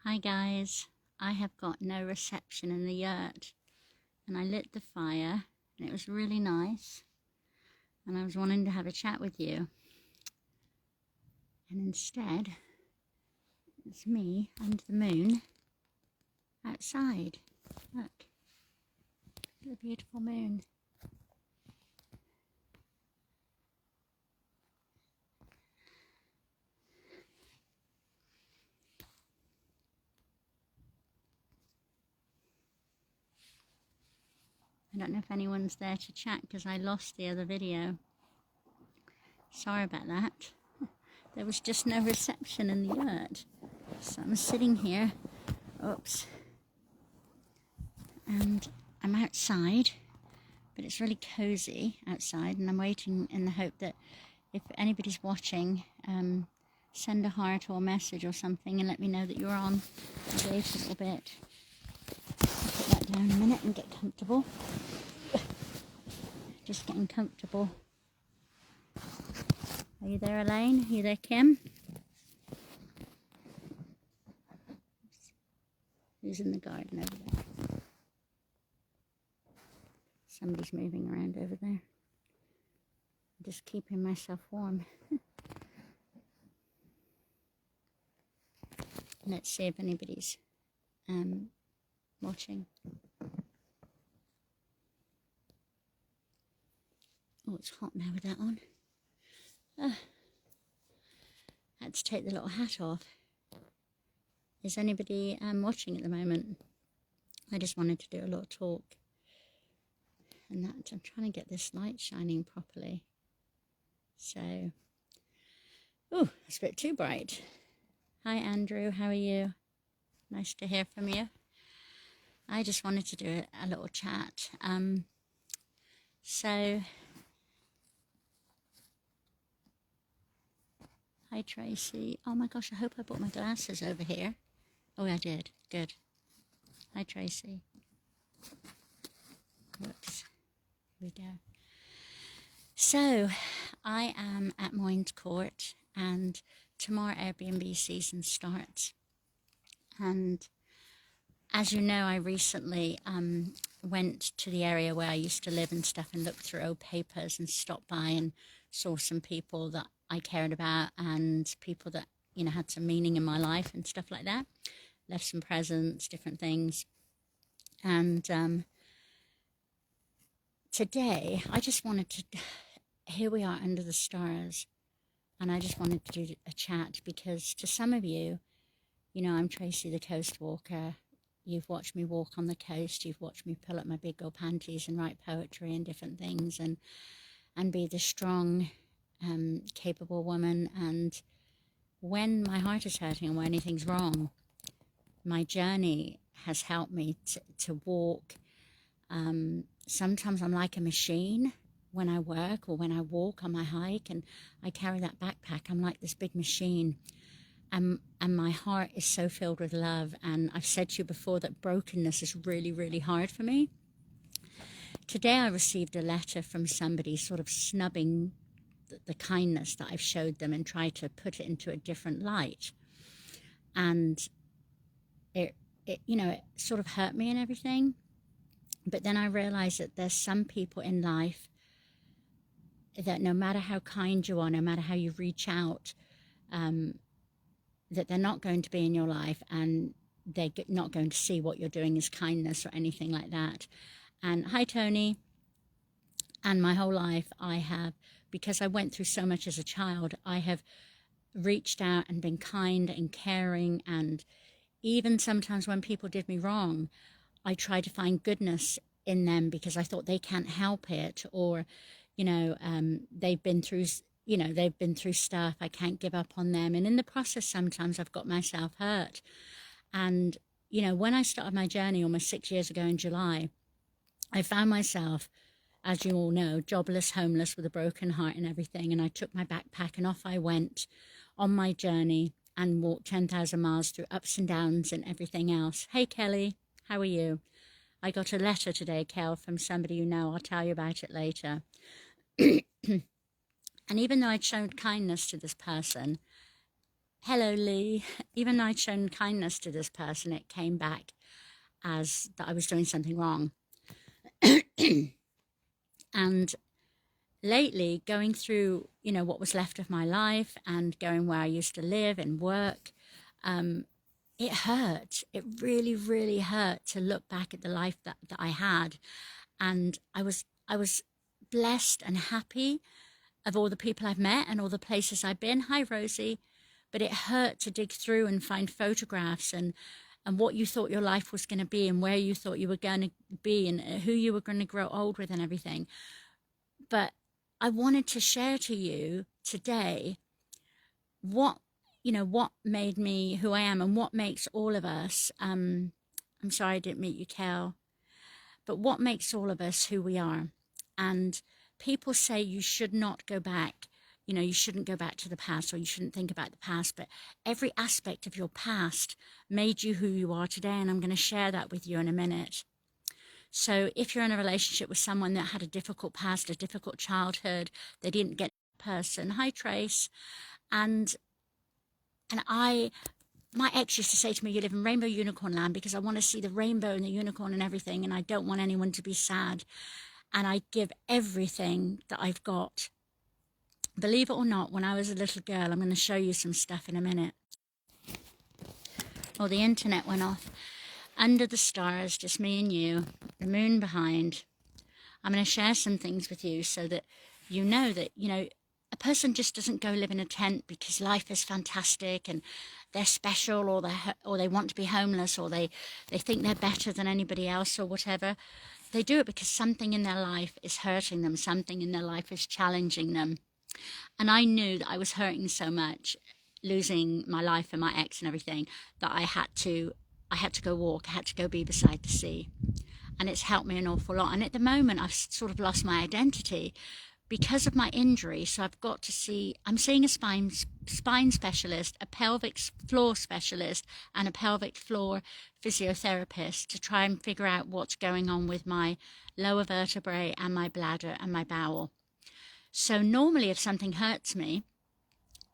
Hi guys, I have got no reception in the yurt and I lit the fire and it was really nice and I was wanting to have a chat with you, and instead it's me under the moon outside. Look, the beautiful moon. I don't know if anyone's there to chat because I lost the other video. Sorry about that. There was just no reception in the yurt. So I'm sitting here, oops, and I'm outside, but it's really cozy outside, and I'm waiting in the hope that if anybody's watching, send a heart or a message or something and let me know that you're on. I'll wait a little bit. I'll put that down a minute and get comfortable. Just getting comfortable. Are you there, Elaine? Are you there, Kim? Who's in the garden over there? Somebody's moving around over there. I'm just keeping myself warm. Let's see if anybody's watching. Oh, it's hot now with that on. I had to take the little hat off. Is anybody watching at the moment? I just wanted to do a little talk. And that I'm trying to get this light shining properly. So, oh, it's a bit too bright. Hi Andrew, how are you? Nice to hear from you. I just wanted to do a little chat. Hi Tracy. Oh my gosh, I hope I brought my glasses over here. Oh, I did. Good. Hi Tracy. Whoops. Here we go. So, I am at Moynes Court, and tomorrow Airbnb season starts. And as you know, I recently went to the area where I used to live and stuff and looked through old papers and stopped by and saw some people that I cared about and people that, you know, had some meaning in my life and stuff like that. Left some presents, different things. And today, I just wanted to, here we are under the stars, and I just wanted to do a chat because to some of you, you know, I'm Tracy the Coast Walker. You've watched me walk on the coast. You've watched me pull up my big girl panties and write poetry and different things and be the strong, capable woman. And when my heart is hurting and when anything's wrong, my journey has helped me to walk. Sometimes I'm like a machine when I work or when I walk on my hike and I carry that backpack. I'm like this big machine. And my heart is so filled with love. And I've said to you before that brokenness is really, really hard for me. Today I received a letter from somebody sort of snubbing the kindness that I've showed them and tried to put it into a different light. And it you know, it sort of hurt me and everything. But then I realized that there's some people in life that no matter how kind you are, no matter how you reach out, that they're not going to be in your life and they're not going to see what you're doing as kindness or anything like that. And hi, Tony. And my whole life I have, because I went through so much as a child, I have reached out and been kind and caring. And even sometimes when people did me wrong, I tried to find goodness in them because I thought they can't help it, or, you know, they've been through stuff, I can't give up on them. And in the process, sometimes I've got myself hurt. And, you know, when I started my journey almost 6 years ago in July, I found myself, as you all know, jobless, homeless, with a broken heart and everything. And I took my backpack and off I went on my journey and walked 10,000 miles through ups and downs and everything else. Hey, Kelly, how are you? I got a letter today, Kel, from somebody you know. I'll tell you about it later. And even though I'd shown kindness to this person, hello, Lee. Even though I'd shown kindness to this person, it came back as that I was doing something wrong. And lately, going through, what was left of my life and going where I used to live and work, it hurt. It really, really hurt to look back at the life that I had. And I was blessed and happy of all the people I've met and all the places I've been. Hi, Rosie. But it hurt to dig through and find photographs and what you thought your life was going to be and where you thought you were going to be and who you were going to grow old with and everything. But I wanted to share to you today what made me who I am and what makes all of us. I'm sorry I didn't meet you, Kel, but what makes all of us who we are. And people say you should not go back. You shouldn't go back to the past, or you shouldn't think about the past, but every aspect of your past made you who you are today, and I'm going to share that with you in a minute. So if you're in a relationship with someone that had a difficult past, a difficult childhood, they didn't get a person. Hi, Trace. And my ex used to say to me, you live in rainbow unicorn land because I want to see the rainbow and the unicorn and everything, and I don't want anyone to be sad. And I give everything that I've got. Believe it or not, when I was a little girl, I'm going to show you some stuff in a minute. Oh, the internet went off. Under the stars, just me and you, the moon behind. I'm going to share some things with you so that you know that, a person just doesn't go live in a tent because life is fantastic and they're special, or they want to be homeless, or they think they're better than anybody else or whatever. They do it because something in their life is hurting them, something in their life is challenging them. And I knew that I was hurting so much, losing my life and my ex and everything, that I had to go walk. I had to go be beside the sea. And it's helped me an awful lot. And at the moment, I've sort of lost my identity because of my injury. So I'm seeing a spine specialist, a pelvic floor specialist, and a pelvic floor physiotherapist to try and figure out what's going on with my lower vertebrae and my bladder and my bowel. So normally if something hurts me,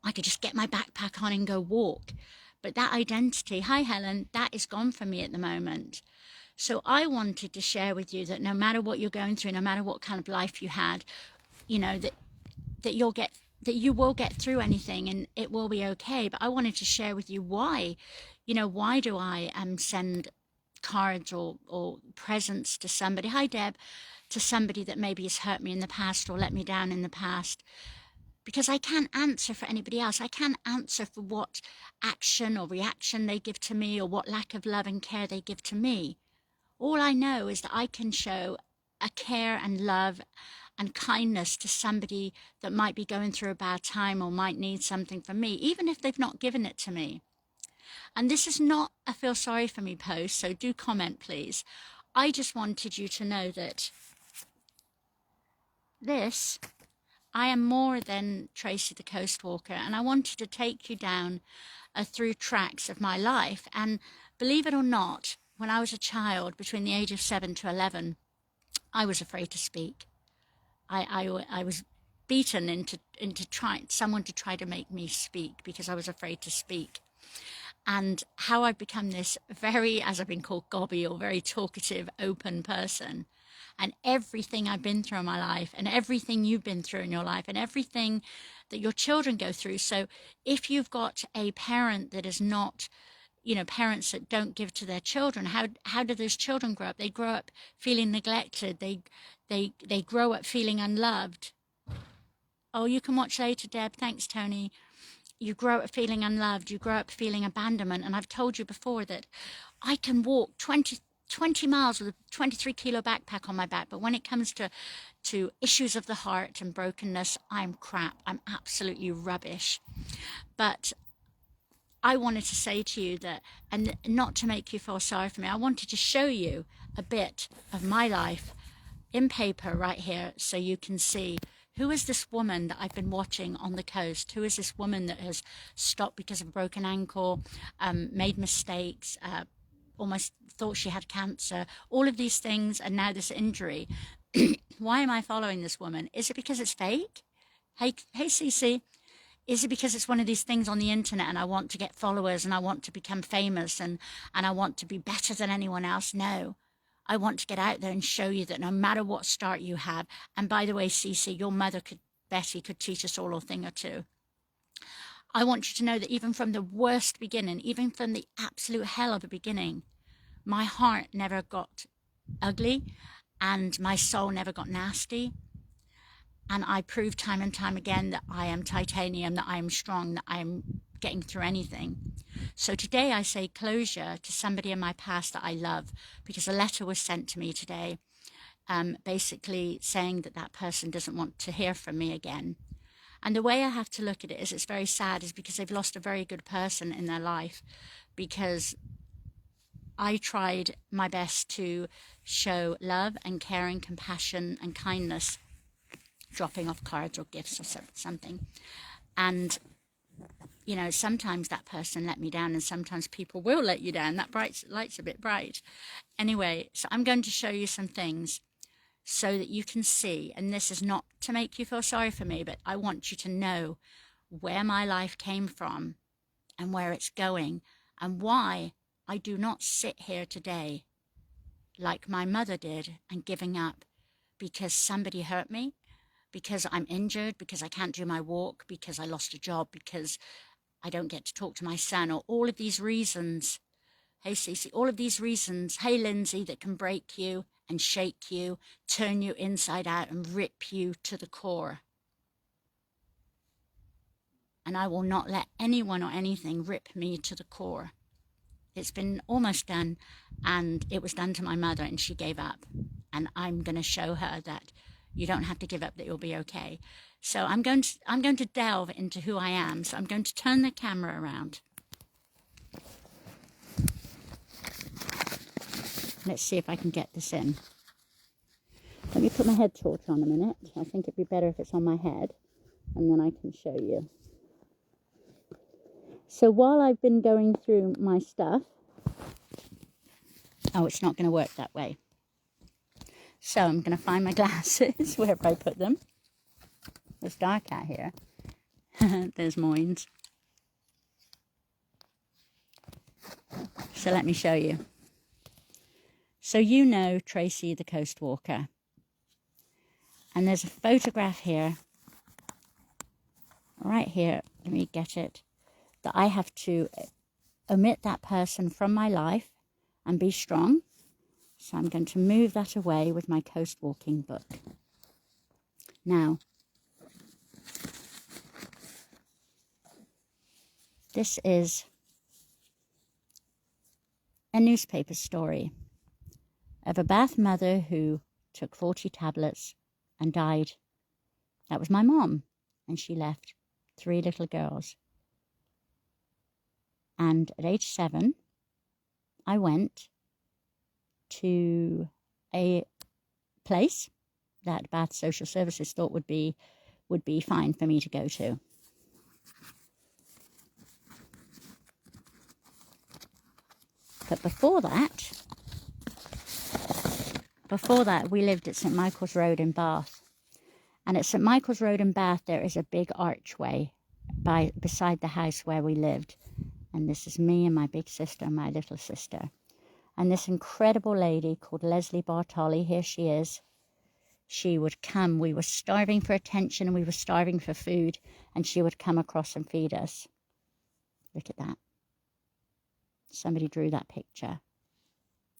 I could just get my backpack on and go walk. But that identity, hi Helen, that is gone from me at the moment. So I wanted to share with you that no matter what you're going through, no matter what kind of life you had, that you will get through anything and it will be okay. But I wanted to share with you why do I send cards or presents to somebody, hi Deb, to somebody that maybe has hurt me in the past or let me down in the past. Because I can't answer for anybody else. I can't answer for what action or reaction they give to me or what lack of love and care they give to me. All I know is that I can show a care and love and kindness to somebody that might be going through a bad time or might need something from me, even if they've not given it to me. And this is not a feel sorry for me post, so do comment, please. I just wanted you to know that I am more than Tracy the Coast Walker, and I wanted to take you down through tracks of my life. And believe it or not, when I was a child, between the age of 7 to 11, I was afraid to speak. I was beaten into someone to try to make me speak because I was afraid to speak. And how I've become this very, as I've been called, gobby or very talkative, open person. And everything I've been through in my life and everything you've been through in your life and everything that your children go through. So if you've got a parent that is not, parents that don't give to their children, how do those children grow up? They grow up feeling neglected. They grow up feeling unloved. Oh, you can watch later, Deb. Thanks, Tony. You grow up feeling unloved. You grow up feeling abandonment. And I've told you before that I can walk 20 miles with a 23-kilo backpack on my back. But when it comes to issues of the heart and brokenness, I'm crap. I'm absolutely rubbish. But I wanted to say to you that, and not to make you feel sorry for me, I wanted to show you a bit of my life in paper right here so you can see who is this woman that I've been watching on the coast? Who is this woman that has stopped because of a broken ankle, made mistakes, almost thought she had cancer, all of these things, and now this injury. Why am I following this woman? Is it because it's fake? Hey, Cece, Is it because it's one of these things on the internet and I want to get followers and I want to become famous and I want to be better than anyone else? No. I want to get out there and show you that no matter what start you have, and by the way, Cece, your mother Betty could teach us all a thing or two. I want you to know that even from the worst beginning, even from the absolute hell of the beginning, my heart never got ugly and my soul never got nasty. And I proved time and time again that I am titanium, that I am strong, that I am getting through anything. So today I say closure to somebody in my past that I love, because a letter was sent to me today, basically saying that that person doesn't want to hear from me again. And the way I have to look at it is, it's very sad, is because they've lost a very good person in their life, because I tried my best to show love and caring, compassion and kindness, dropping off cards or gifts or something. And, you know, sometimes that person let me down, and sometimes people will let you down. That light's a bit bright. Anyway, so I'm going to show you some things so that you can see, and this is not to make you feel sorry for me, but I want you to know where my life came from and where it's going, and why I do not sit here today like my mother did and giving up because somebody hurt me, because I'm injured, because I can't do my walk, because I lost a job, because I don't get to talk to my son, or all of these reasons. Hey, Cece, all of these reasons. Hey, Lindsay, that can break you and shake you, turn you inside out and rip you to the core. And I will not let anyone or anything rip me to the core. It's been almost done, and it was done to my mother, and she gave up. And I'm going to show her that you don't have to give up, that you'll be okay. So I'm going to delve into who I am. So I'm going to turn the camera around. Let's see if I can get this in. Let me put my head torch on a minute. I think it'd be better if it's on my head, and then I can show you. So while I've been going through my stuff, oh, it's not going to work that way. So I'm going to find my glasses, wherever I put them. It's dark out here. There's Moynes. So let me show you. So you know Tracy the Coast Walker. And there's a photograph here, right here, let me get it, that I have to omit that person from my life and be strong. So I'm going to move that away with my coast walking book. Now, this is a newspaper story of a Bath mother who took 40 tablets and died. That was my mom, and she left 3 little girls. And at age 7, I went to a place that Bath Social Services thought would be fine for me to go to. But before that, we lived at St Michael's Road in Bath. And at St Michael's Road in Bath, there is a big archway beside the house where we lived. And this is me and my big sister and my little sister. And this incredible lady called Leslie Bartoli, here she is. She would come. We were starving for attention and we were starving for food. And she would come across and feed us. Look at that. Somebody drew that picture.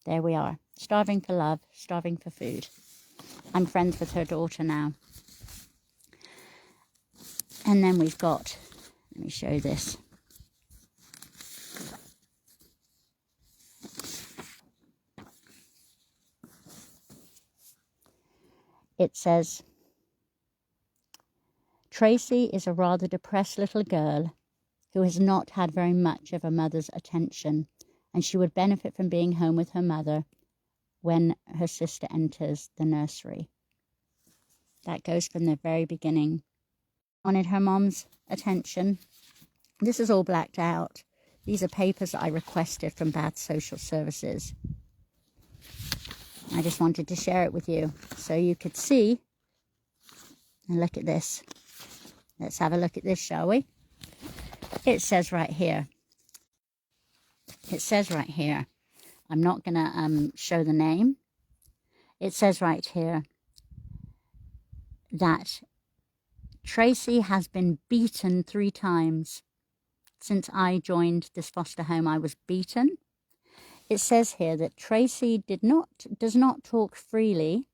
There we are. Starving for love, starving for food. I'm friends with her daughter now. And then we've got, let me show you this. It says, Tracy is a rather depressed little girl who has not had very much of her mother's attention, and she would benefit from being home with her mother when her sister enters the nursery. That goes from the very beginning. Wanted her mom's attention. This is all blacked out. These are papers that I requested from Bath Social Services. I just wanted to share it with you so you could see. And look at this. Let's have a look at this, shall we? It says right here. It says right here. I'm not going to show the name. It says right here that Tracy has been beaten 3 times. Since I joined this foster home, I was beaten. It says here that Tracy does not talk freely,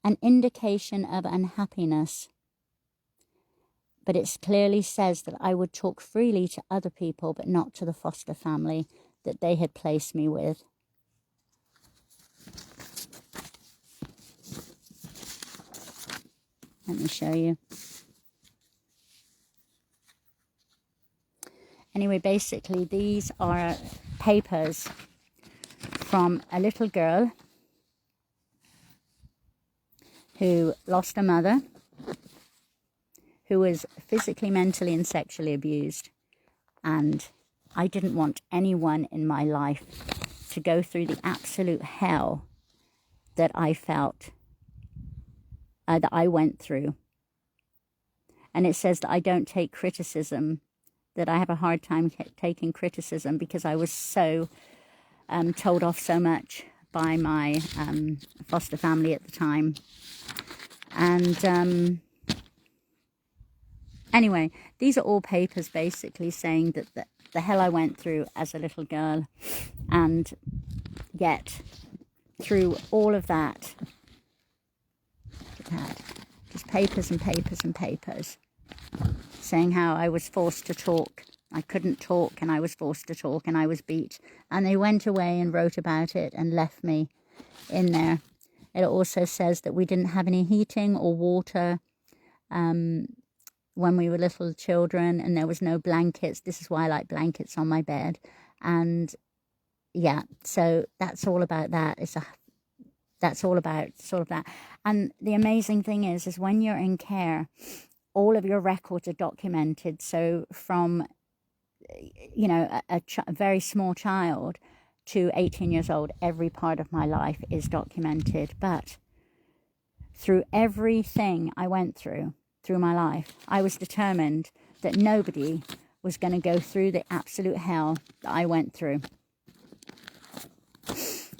an indication of unhappiness. But it clearly says that I would talk freely to other people, but not to the foster family that they had placed me with. Let me show you. Anyway, basically, these are papers from a little girl who lost her mother, who was physically, mentally, and sexually abused. And I didn't want anyone in my life to go through the absolute hell that I felt, that I went through. And it says that I don't take criticism, that I have a hard time taking criticism because I was so told off so much by my foster family at the time. And anyway, these are all papers basically saying that the hell I went through as a little girl, and yet through all of that, just papers and papers and papers, saying how I was forced to talk. I couldn't talk and I was forced to talk and I was beat. And they went away and wrote about it and left me in there. It also says that we didn't have any heating or water when we were little children, and there was no blankets. This is why I like blankets on my bed. And yeah, so that's all about that. That's all about sort of that. And the amazing thing is when you're in care, all of your records are documented. So from, you know, a very small child to 18 years old, every part of my life is documented. But through everything I went through my life, I was determined that nobody was going to go through the absolute hell that I went through.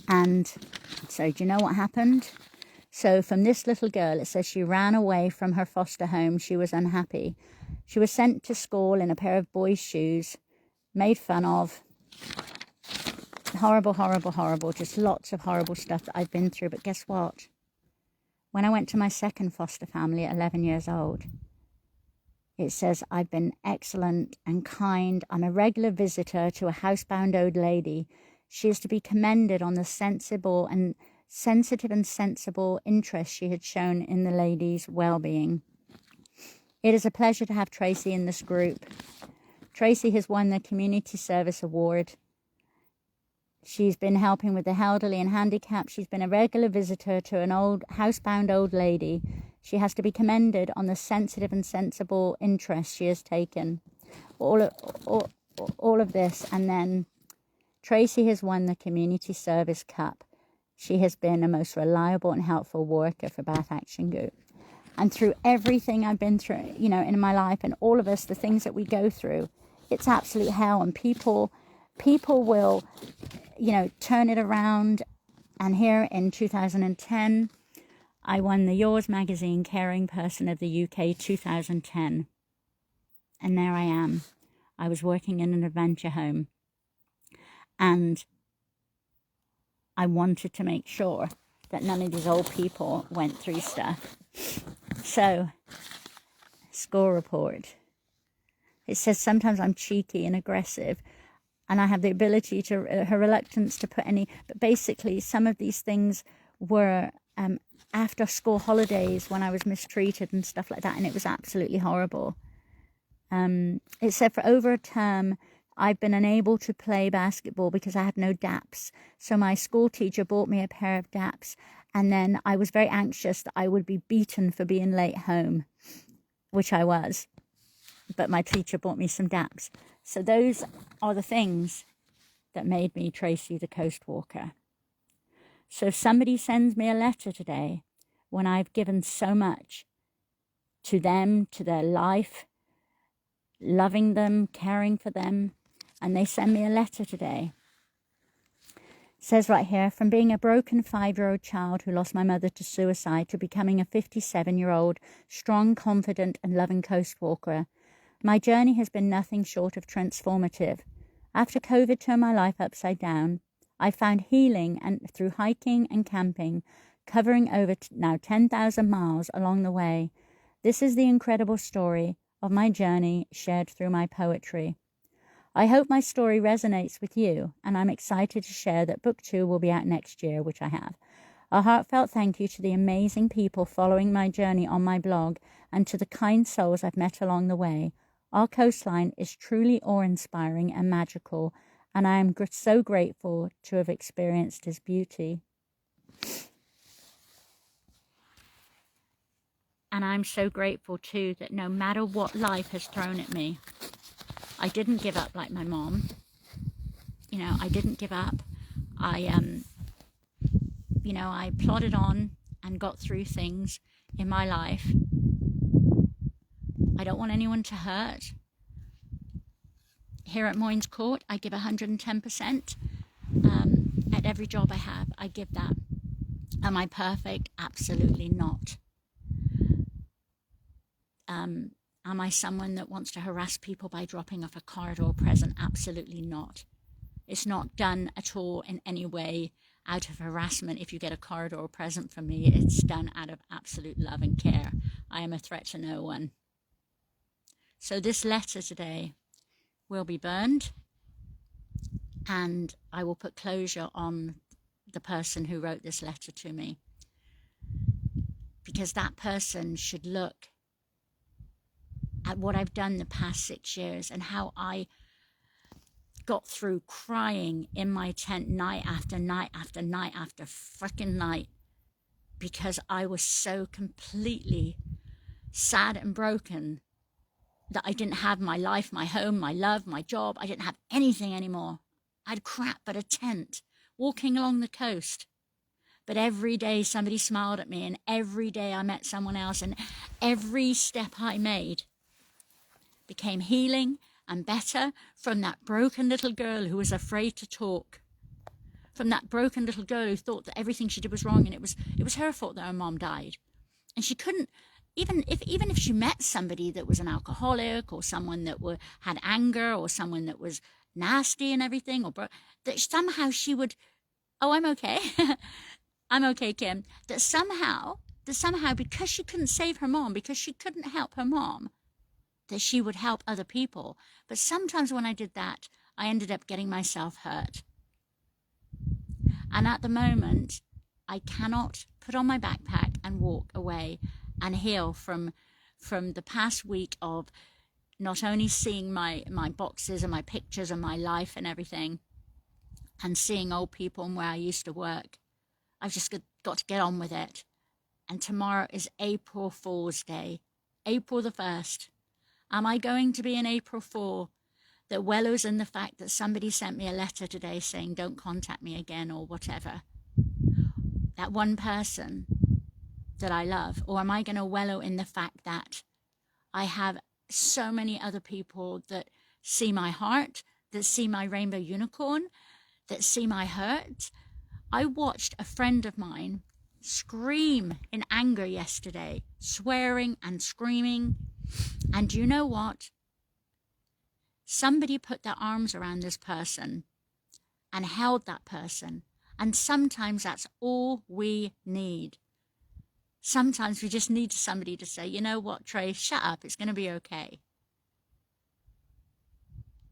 And so do you know what happened? So from this little girl, it says she ran away from her foster home. She was unhappy. She was sent to school in a pair of boys' shoes, made fun of. Horrible, horrible, horrible. Just lots of horrible stuff that I've been through. But guess what? When I went to my second foster family at 11 years old, it says I've been excellent and kind. I'm a regular visitor to a housebound old lady. She is to be commended on the sensitive and sensible interest she had shown in the lady's well-being. It is a pleasure to have Tracy in this group. Tracy has won the Community Service Award. She's been helping with the elderly and handicapped. She's been a regular visitor to an housebound old lady. She has to be commended on the sensitive and sensible interest she has taken. All of this, and then Tracy has won the Community Service Cup. She has been a most reliable and helpful worker for Bath Action Group. And through everything I've been through, you know, in my life, and all of us, the things that we go through, it's absolute hell. And people will, you know, turn it around. And here in 2010, I won the Yours Magazine Caring Person of the UK 2010. And there I am. I was working in an adventure home. And I wanted to make sure that none of these old people went through stuff. So, score report. It says sometimes I'm cheeky and aggressive, and I have the ability to, her reluctance to put any, but basically some of these things were after school holidays when I was mistreated and stuff like that, and it was absolutely horrible. It said for over a term, I've been unable to play basketball because I had no DAPs. So my school teacher bought me a pair of DAPs, and then I was very anxious that I would be beaten for being late home, which I was. But my teacher bought me some DAPs. So those are the things that made me Tracy the Coast Walker. So if somebody sends me a letter today, when I've given so much to them, to their life, loving them, caring for them. And they send me a letter today. It says right here, from being a broken 5-year-old child who lost my mother to suicide to becoming a 57-year-old, strong, confident and loving coast walker, my journey has been nothing short of transformative. After COVID turned my life upside down, I found healing and through hiking and camping, covering over now 10,000 miles along the way. This is the incredible story of my journey shared through my poetry. I hope my story resonates with you, and I'm excited to share that book 2 will be out next year, which I have. A heartfelt thank you to the amazing people following my journey on my blog and to the kind souls I've met along the way. Our coastline is truly awe-inspiring and magical, and I am so grateful to have experienced its beauty. And I'm so grateful too that no matter what life has thrown at me, I didn't give up like my mom. You know, I didn't give up. I plodded on and got through things in my life. I don't want anyone to hurt. Here at Moynes Court, I give 110%. At every job I have, I give that. Am I perfect? Absolutely not. Am I someone that wants to harass people by dropping off a card or a present? Absolutely not. It's not done at all in any way out of harassment. If you get a card or a present from me, it's done out of absolute love and care. I am a threat to no one. So this letter today will be burned, and I will put closure on the person who wrote this letter to me, because that person should look at what I've done the past 6 years and how I got through crying in my tent night after night after night after frickin' night, because I was so completely sad and broken that I didn't have my life, my home, my love, my job. I didn't have anything anymore. I had crap but a tent, walking along the coast. But every day somebody smiled at me, and every day I met someone else, and every step I made became healing and better from that broken little girl who was afraid to talk. From that broken little girl who thought that everything she did was wrong, and it was her fault that her mom died. And she couldn't, even if she met somebody that was an alcoholic, or someone that had anger, or someone that was nasty and everything, that somehow she would, oh, I'm okay. I'm okay, Kim. That somehow, because she couldn't save her mom, because she couldn't help her mom, that she would help other people. But sometimes when I did that, I ended up getting myself hurt. And at the moment, I cannot put on my backpack and walk away and heal from the past week of not only seeing my boxes and my pictures and my life and everything, and seeing old people and where I used to work. I've just got to get on with it. And tomorrow is April Fool's Day, April the 1st. Am I going to be an April Fool that wallows in the fact that somebody sent me a letter today saying don't contact me again or whatever? That one person that I love? Or am I going to wallow in the fact that I have so many other people that see my heart, that see my rainbow unicorn, that see my hurt? I watched a friend of mine scream in anger yesterday, swearing and screaming. And you know what? Somebody put their arms around this person and held that person. And sometimes that's all we need. Sometimes we just need somebody to say, you know what, Trey, shut up. It's going to be okay.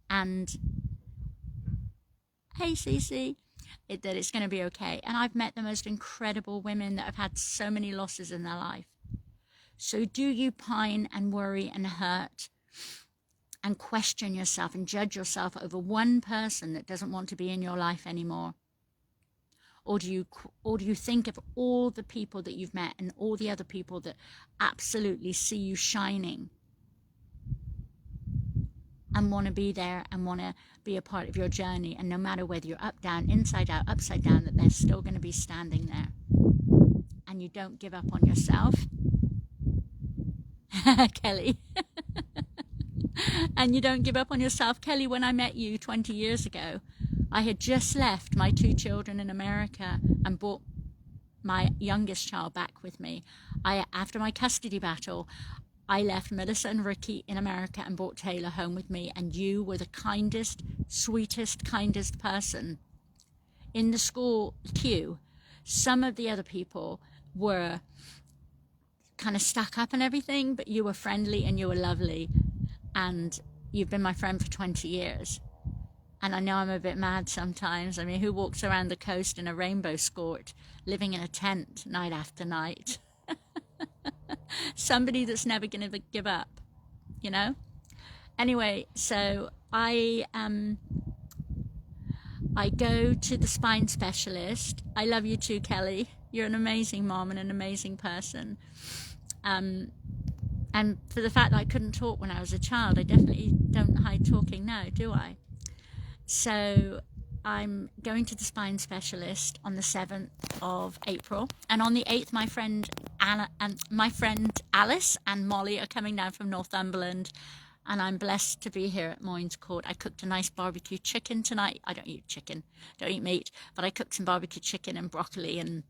And hey, Cece, that it's going to be okay. And I've met the most incredible women that have had so many losses in their life. So do you pine and worry and hurt and question yourself and judge yourself over one person that doesn't want to be in your life anymore? Or do you think of all the people that you've met and all the other people that absolutely see you shining and want to be there and want to be a part of your journey, and no matter whether you're up, down, inside out, upside down, that they're still going to be standing there, and you don't give up on yourself? Kelly. And you don't give up on yourself. Kelly, when I met you 20 years ago, I had just left my 2 children in America and brought my youngest child back with me. After my custody battle, I left Melissa and Ricky in America and brought Taylor home with me, and you were the kindest, sweetest, kindest person in the school queue. Some of the other people were kind of stuck up and everything, but you were friendly and you were lovely, and you've been my friend for 20 years. And I know I'm a bit mad sometimes. I mean, who walks around the coast in a rainbow skirt, living in a tent night after night? Somebody that's never going to give up, you know? Anyway, so I go to the spine specialist. I love you too, Kelly. You're an amazing mom and an amazing person. And for the fact that I couldn't talk when I was a child, I definitely don't hide talking now, do I? So I'm going to the spine specialist on the 7th of April. And on the 8th, my friend Alice and Molly are coming down from Northumberland. And I'm blessed to be here at Moynes Court. I cooked a nice barbecue chicken tonight. I don't eat chicken, don't eat meat, but I cooked some barbecue chicken and broccoli and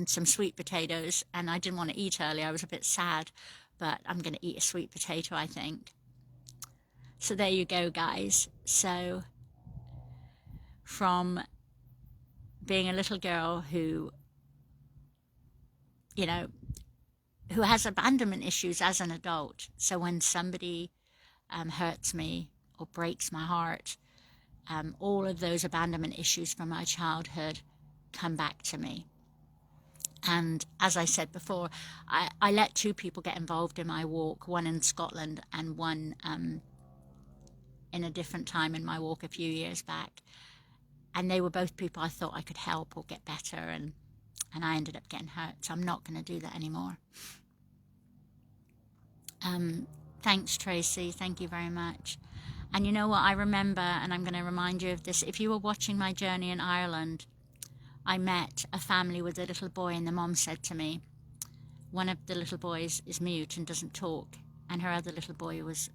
some sweet potatoes. And I didn't want to eat early. I was a bit sad, but I'm going to eat a sweet potato, I think. So there you go, guys. So from being a little girl who, you know, who has abandonment issues as an adult. So when somebody hurts me or breaks my heart, all of those abandonment issues from my childhood come back to me. And as I said before, I let 2 people get involved in my walk, one in Scotland and one in a different time in my walk a few years back. And they were both people I thought I could help or get better, and I ended up getting hurt. So I'm not going to do that anymore. Thanks, Tracy. Thank you very much. And you know what? I remember, and I'm going to remind you of this. If you were watching my journey in Ireland, I met a family with a little boy, and the mom said to me, one of the little boys is mute and doesn't talk, and her other little boy was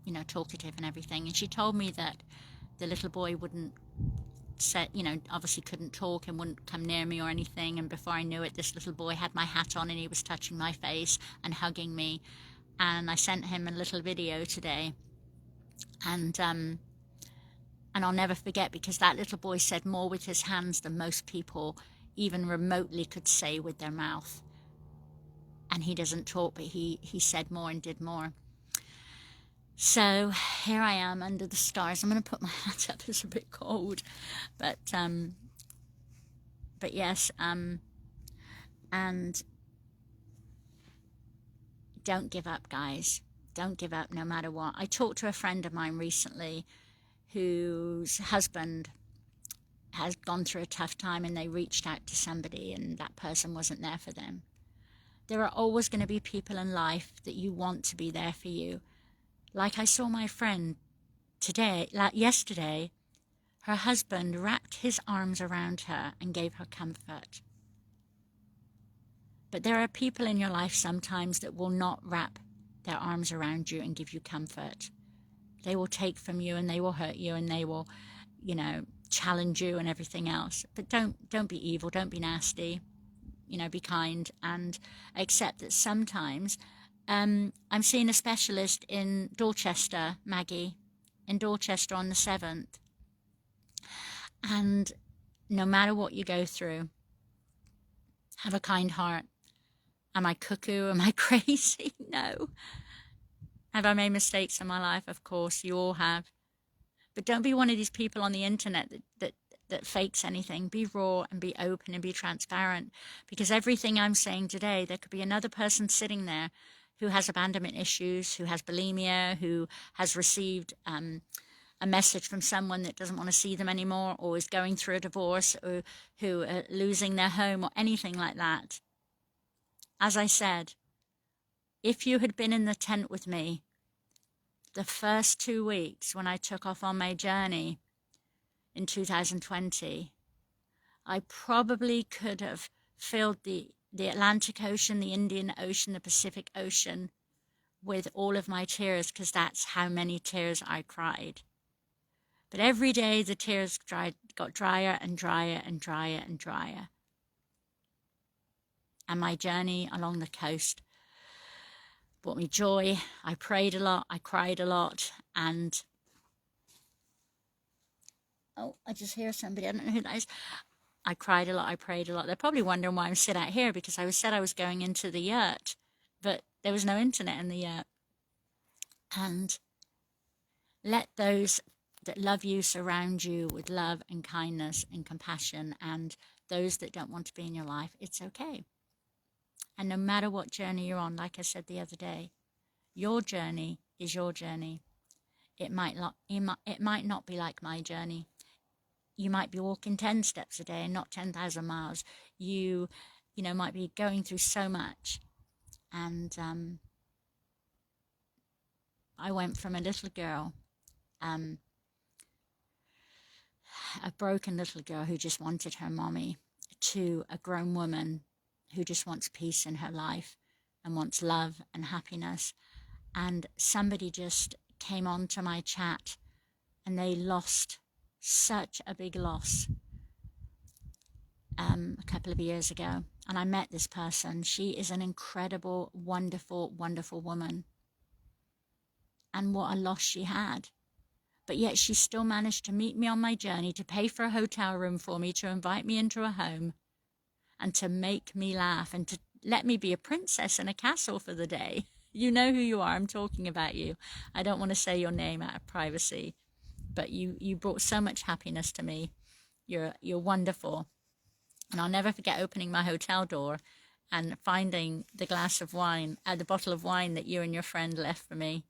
you know, talkative and everything. And she told me that the little boy wouldn't obviously couldn't talk and wouldn't come near me or anything. And before I knew it, this little boy had my hat on and he was touching my face and hugging me. And I sent him a little video today. And I'll never forget, because that little boy said more with his hands than most people even remotely could say with their mouth. And he doesn't talk, but he said more and did more. So here I am under the stars. I'm going to put my hat up. It's a bit cold, but yes. And don't give up, guys. Don't give up, no matter what. I talked to a friend of mine recently whose husband has gone through a tough time, and they reached out to somebody, and that person wasn't there for them. There are always going to be people in life that you want to be there for you. Like I saw my friend yesterday, her husband wrapped his arms around her and gave her comfort. But there are people in your life sometimes that will not wrap their arms around you and give you comfort. They will take from you, and they will hurt you, and they will, you know, challenge you and everything else. But don't be evil, don't be nasty. You know, be kind, and accept that sometimes. I'm seeing a specialist in Dorchester, Maggie, in Dorchester on the 7th. And no matter what you go through, have a kind heart. Am I cuckoo? Am I crazy? No. Have I made mistakes in my life? Of course, you all have. But don't be one of these people on the internet that fakes anything. Be raw and be open and be transparent. Because everything I'm saying today, there could be another person sitting there who has abandonment issues, who has bulimia, who has received a message from someone that doesn't want to see them anymore, or is going through a divorce, or who are losing their home, or anything like that. As I said, if you had been in the tent with me the first 2 weeks when I took off on my journey in 2020, I probably could have filled the Atlantic Ocean, the Indian Ocean, the Pacific Ocean with all of my tears, because that's how many tears I cried. But every day the tears got drier and drier and drier and drier. And my journey along the coast brought me joy. I prayed a lot, I cried a lot, and oh, I just hear somebody, I don't know who that is. I cried a lot, I prayed a lot. They're probably wondering why I'm sit out here, because I said I was going into the yurt, but there was no internet in the yurt. And let those that love you surround you with love and kindness and compassion, and those that don't want to be in your life, it's okay. And no matter what journey you're on, like I said the other day, your journey is your journey. It might not be like my journey. You might be walking 10 steps a day and not 10,000 miles. You might be going through so much. And I went from a little girl, a broken little girl who just wanted her mommy, to a grown woman who just wants peace in her life and wants love and happiness. And somebody just came on to my chat, and they lost such a big loss a couple of years ago. And I met this person. She is an incredible, wonderful, wonderful woman. And what a loss she had. But yet she still managed to meet me on my journey, to pay for a hotel room for me, to invite me into a home, and to make me laugh, and to let me be a princess in a castle for the day. You know who you are. I'm talking about you. I don't want to say your name out of privacy, but you brought so much happiness to me. You're wonderful. And I'll never forget opening my hotel door and finding the glass of wine, the bottle of wine that you and your friend left for me.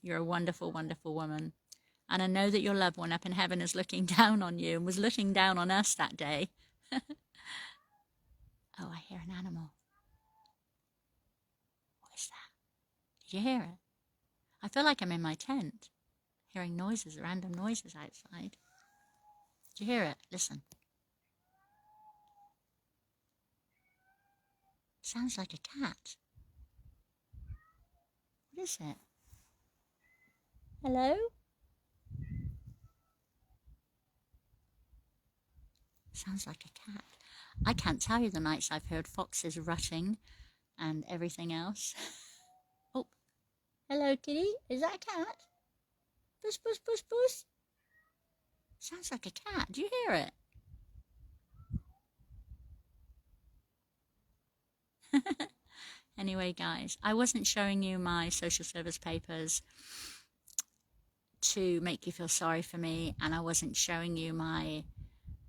You're a wonderful, wonderful woman. And I know that your loved one up in heaven is looking down on you, and was looking down on us that day. Oh, I hear an animal. What is that? Did you hear it? I feel like I'm in my tent, hearing noises, random noises outside. Did you hear it? Listen. Sounds like a cat. What is it? Hello? Sounds like a cat. I can't tell you the nights I've heard foxes rutting and everything else. Oh, hello, kitty. Is that a cat? Puss, puss, puss, puss. Sounds like a cat. Do you hear it? Anyway, guys, I wasn't showing you my social service papers to make you feel sorry for me, and I wasn't showing you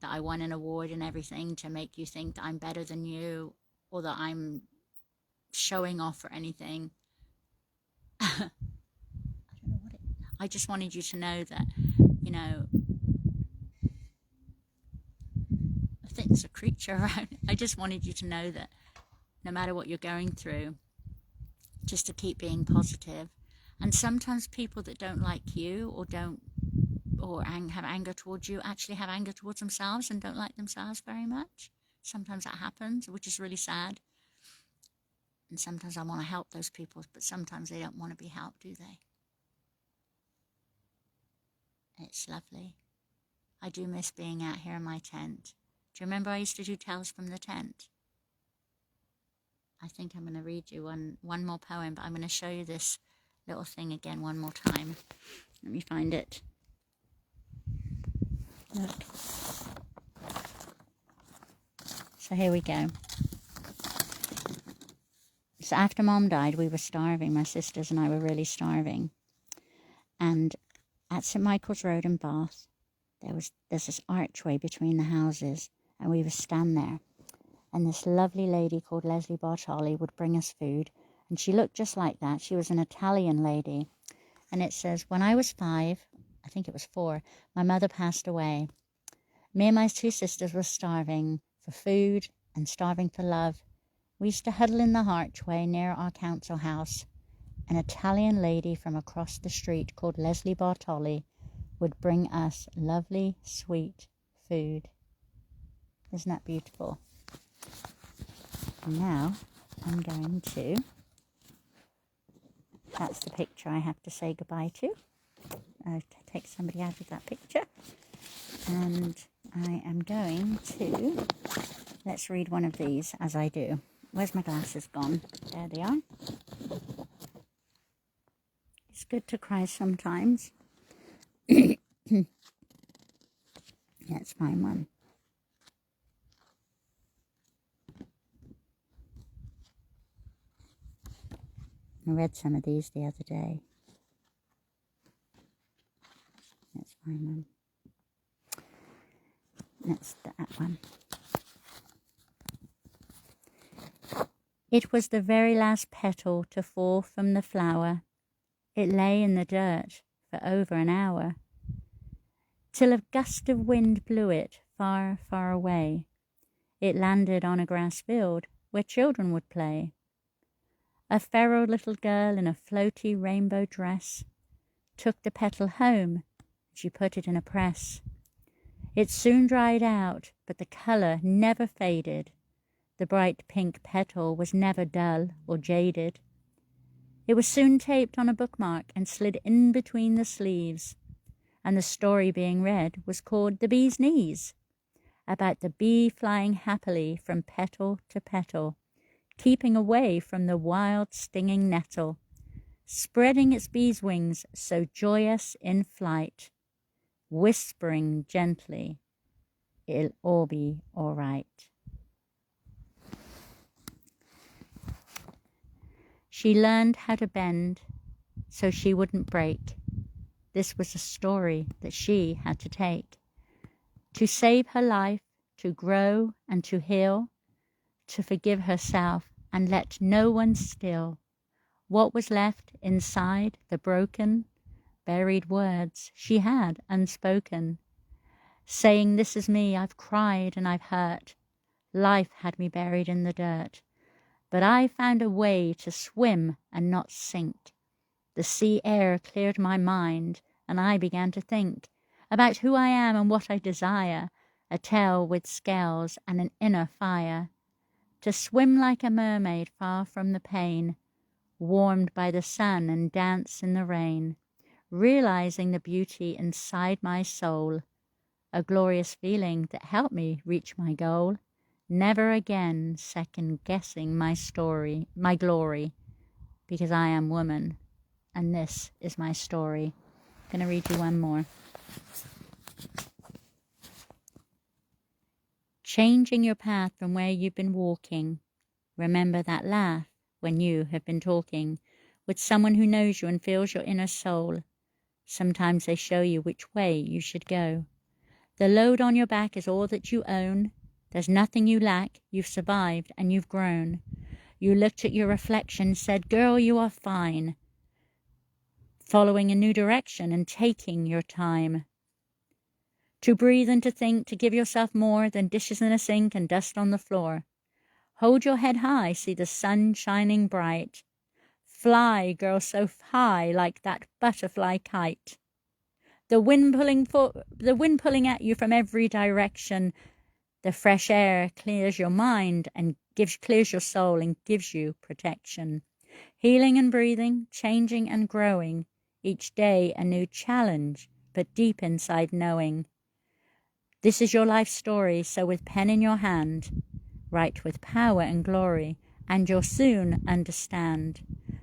that I won an award and everything to make you think that I'm better than you, or that I'm showing off or anything. I don't know what I just wanted you to know that, I think there's a creature around. I just wanted you to know that no matter what you're going through, just to keep being positive. And sometimes people that don't like you or have anger towards you actually have anger towards themselves and don't like themselves very much. Sometimes that happens, which is really sad. And sometimes I want to help those people, but sometimes they don't want to be helped, do they? It's lovely. I do miss being out here in my tent. Do you remember I used to do Tales from the Tent? I think I'm going to read you one more poem, but I'm going to show you this little thing again one more time. Let me find it. Look. So here we go. So after Mom died, we were starving. My sisters and I were really starving. And at St. Michael's Road in Bath, there's this archway between the houses, and we would stand there. And this lovely lady called Leslie Bartoli would bring us food. And she looked just like that. She was an Italian lady. And it says, when I was 5, I think it was 4, my mother passed away. Me and my 2 sisters were starving for food and starving for love. We used to huddle in the archway near our council house. An Italian lady from across the street called Leslie Bartoli would bring us lovely, sweet food. Isn't that beautiful? And now I'm going to That's the picture I have to say goodbye to. Take somebody out of that picture. And I am going to, let's read one of these as I do. Where's my glasses gone? There they are. It's good to cry sometimes. Let's find one. I read some of these the other day. Let's find one. That's that one. It was the very last petal to fall from the flower. It lay in the dirt for over an hour, till a gust of wind blew it far, far away. It landed on a grass field where children would play. A feral little girl in a floaty rainbow dress took the petal home. She put it in a press. It soon dried out, but the colour never faded. The bright pink petal was never dull or jaded. It was soon taped on a bookmark and slid in between the sleeves, and the story being read was called The Bee's Knees, about the bee flying happily from petal to petal, keeping away from the wild stinging nettle, spreading its bee's wings so joyous in flight, whispering gently, "It'll all be all right." She learned how to bend so she wouldn't break. This was a story that she had to take to save her life, to grow and to heal, to forgive herself and let no one steal what was left inside the broken, buried words she had unspoken, saying, "This is me, I've cried and I've hurt. Life had me buried in the dirt. But I found a way to swim and not sink. The sea air cleared my mind, and I began to think about who I am and what I desire, a tail with scales and an inner fire, to swim like a mermaid far from the pain, warmed by the sun and dance in the rain, realizing the beauty inside my soul, a glorious feeling that helped me reach my goal. Never again second-guessing my story, my glory, because I am woman, and this is my story. I'm going to read you one more. Changing your path from where you've been walking. Remember that laugh when you have been talking with someone who knows you and feels your inner soul. Sometimes they show you which way you should go. The load on your back is all that you own. There's nothing you lack, you've survived and you've grown. You looked at your reflection, said, "Girl, you are fine." Following a new direction and taking your time. To breathe and to think, to give yourself more than dishes in a sink and dust on the floor. Hold your head high, see the sun shining bright. Fly, girl, so high like that butterfly kite. The wind pulling at you from every direction. The fresh air clears your mind and clears your soul and gives you protection. Healing and breathing, changing and growing. Each day a new challenge, but deep inside knowing. This is your life story, so with pen in your hand, write with power and glory, and you'll soon understand.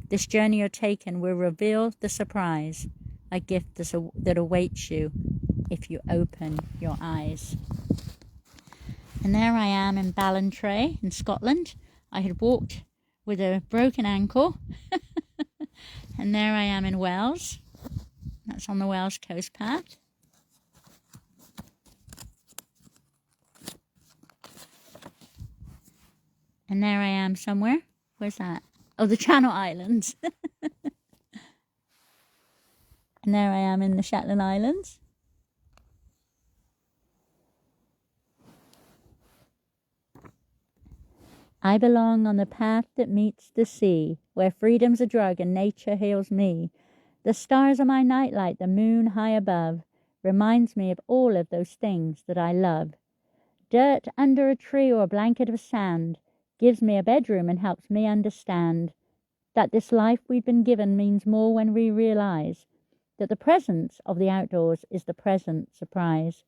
This journey you're taking will reveal the surprise, a gift that awaits you if you open your eyes. And there I am in Ballantrae in Scotland. I had walked with a broken ankle. And there I am in Wales. That's on the Wales coast path. And there I am somewhere. Where's that? Oh, the Channel Islands. And there I am in the Shetland Islands. I belong on the path that meets the sea, where freedom's a drug and nature heals me. The stars are my nightlight, the moon high above reminds me of all of those things that I love. Dirt under a tree or a blanket of sand gives me a bedroom and helps me understand that this life we've been given means more when we realize that the presence of the outdoors is the present surprise.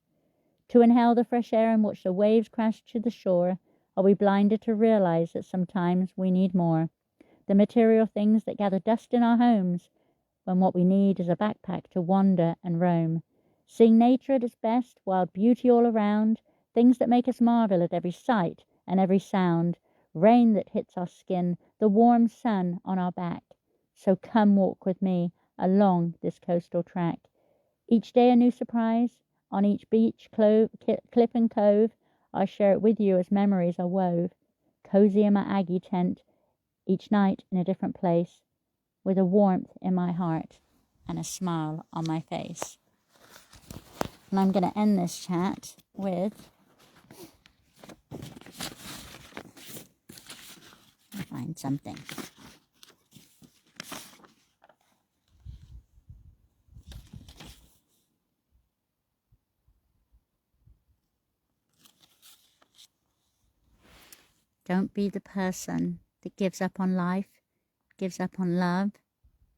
To inhale the fresh air and watch the waves crash to the shore, are we blinded to realize that sometimes we need more? The material things that gather dust in our homes, when what we need is a backpack to wander and roam. Seeing nature at its best, wild beauty all around, things that make us marvel at every sight and every sound, rain that hits our skin, the warm sun on our back. So come walk with me along this coastal track. Each day a new surprise, on each beach, cliff and cove, I share it with you as memories are wove. Cozy in my Aggie tent, each night in a different place, with a warmth in my heart and a smile on my face. And I'm going to end this chat with, I'll find something. Don't be the person that gives up on life, gives up on love,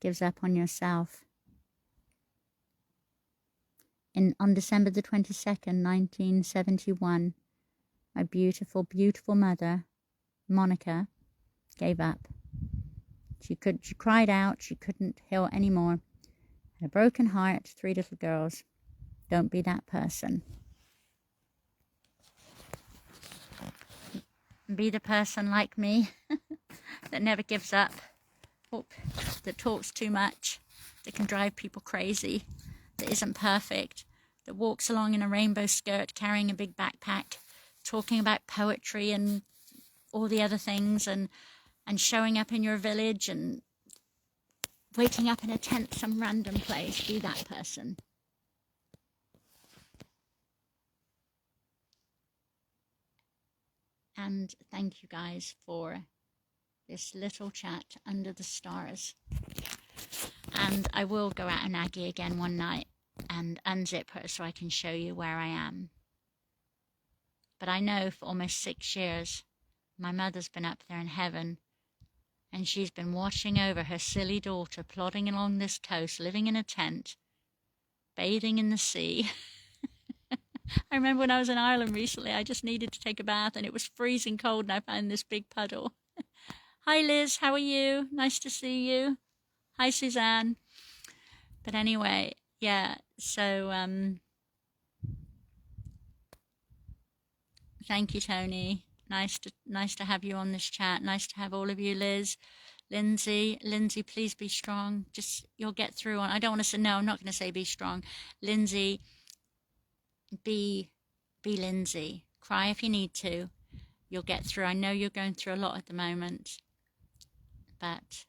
gives up on yourself. On December the 22nd, 1971, my beautiful, beautiful mother, Monica, gave up. She cried out, she couldn't heal anymore. Had a broken heart, 3 little girls. Don't be that person. Be the person like me that never gives up, that talks too much, that can drive people crazy, that isn't perfect, that walks along in a rainbow skirt carrying a big backpack, talking about poetry and all the other things, and showing up in your village and waking up in a tent some random place. Be that person. And thank you guys for this little chat under the stars. And I will go out and Aggie again one night and unzip her so I can show you where I am. But I know for almost 6 years, my mother's been up there in heaven, and she's been watching over her silly daughter plodding along this coast, living in a tent, bathing in the sea. I remember when I was in Ireland recently, I just needed to take a bath and it was freezing cold and I found this big puddle. Hi Liz, how are you? Nice to see you. Hi Suzanne. But anyway, yeah, so thank you Tony. Nice to have you on this chat. Nice to have all of you. Liz, Lindsay, please be strong. Just, you'll get through. I don't want to say, no, I'm not going to say be strong. Lindsay, be Lindsay. Cry if you need to. You'll get through. I know you're going through a lot at the moment. But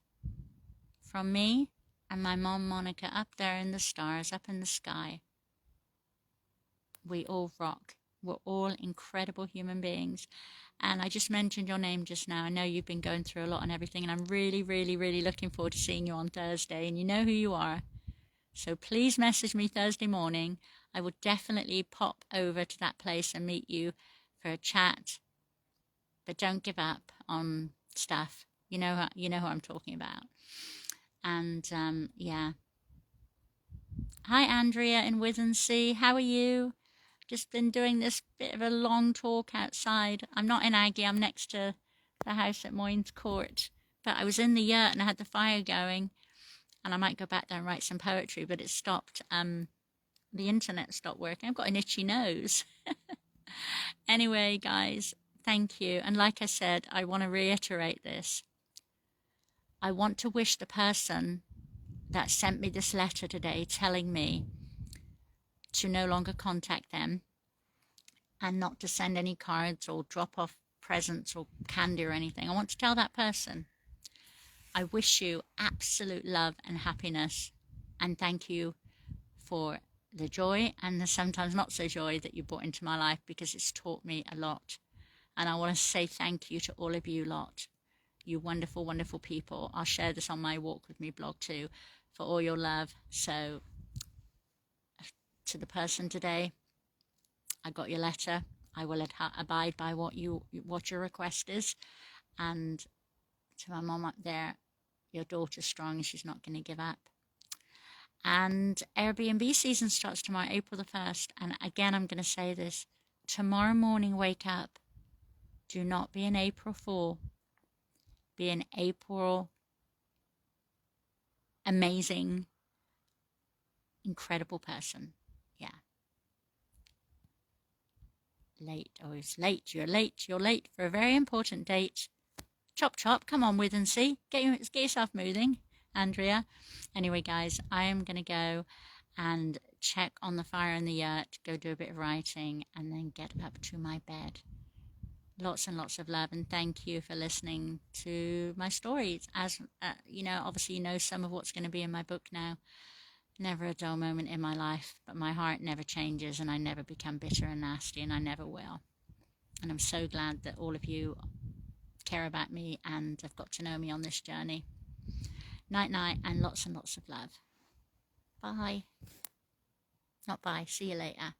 from me and my mom Monica up there in the stars, up in the sky, we all rock. We're all incredible human beings. And I just mentioned your name just now. I know you've been going through a lot and everything, and I'm really, really, really looking forward to seeing you on Thursday. And you know who you are. So please message me Thursday morning. I will definitely pop over to that place and meet you for a chat. But don't give up on stuff. You know who I'm talking about. And yeah. Hi Andrea in Withensea. How are you? Just been doing this bit of a long talk outside. I'm not in Aggie, I'm next to the house at Moynes Court. But I was in the yurt and I had the fire going. And I might go back there and write some poetry, but it stopped. The internet stopped working. I've got an itchy nose. Anyway, guys, thank you. And like I said, I want to reiterate this. I want to wish the person that sent me this letter today telling me to no longer contact them and not to send any cards or drop off presents or candy or anything. I want to tell that person, I wish you absolute love and happiness, and thank you for the joy and the sometimes not so joy that you brought into my life, because it's taught me a lot. And I want to say thank you to all of you lot, you wonderful, wonderful people. I'll share this on my Walk With Me blog too, for all your love. So to the person today, I got your letter. I will abide by what your request is. And to my mom up there, your daughter's strong and she's not going to give up. And Airbnb season starts tomorrow, April the 1st. And again, I'm going to say this. Tomorrow morning, wake up. Do not be an April fool. Be an April amazing, incredible person. Yeah. Late. Oh, it's late. You're late. You're late for a very important date. Chop, chop. Come on, with and see. Get yourself moving, Andrea. Anyway, guys, I am going to go and check on the fire in the yurt, go do a bit of writing, and then get up to my bed. Lots and lots of love, and thank you for listening to my stories. As you know, obviously you know some of what's going to be in my book now. Never a dull moment in my life, but my heart never changes, and I never become bitter and nasty, and I never will. And I'm so glad that all of you care about me and have got to know me on this journey. Night, night, and lots of love. Bye. Not bye. See you later.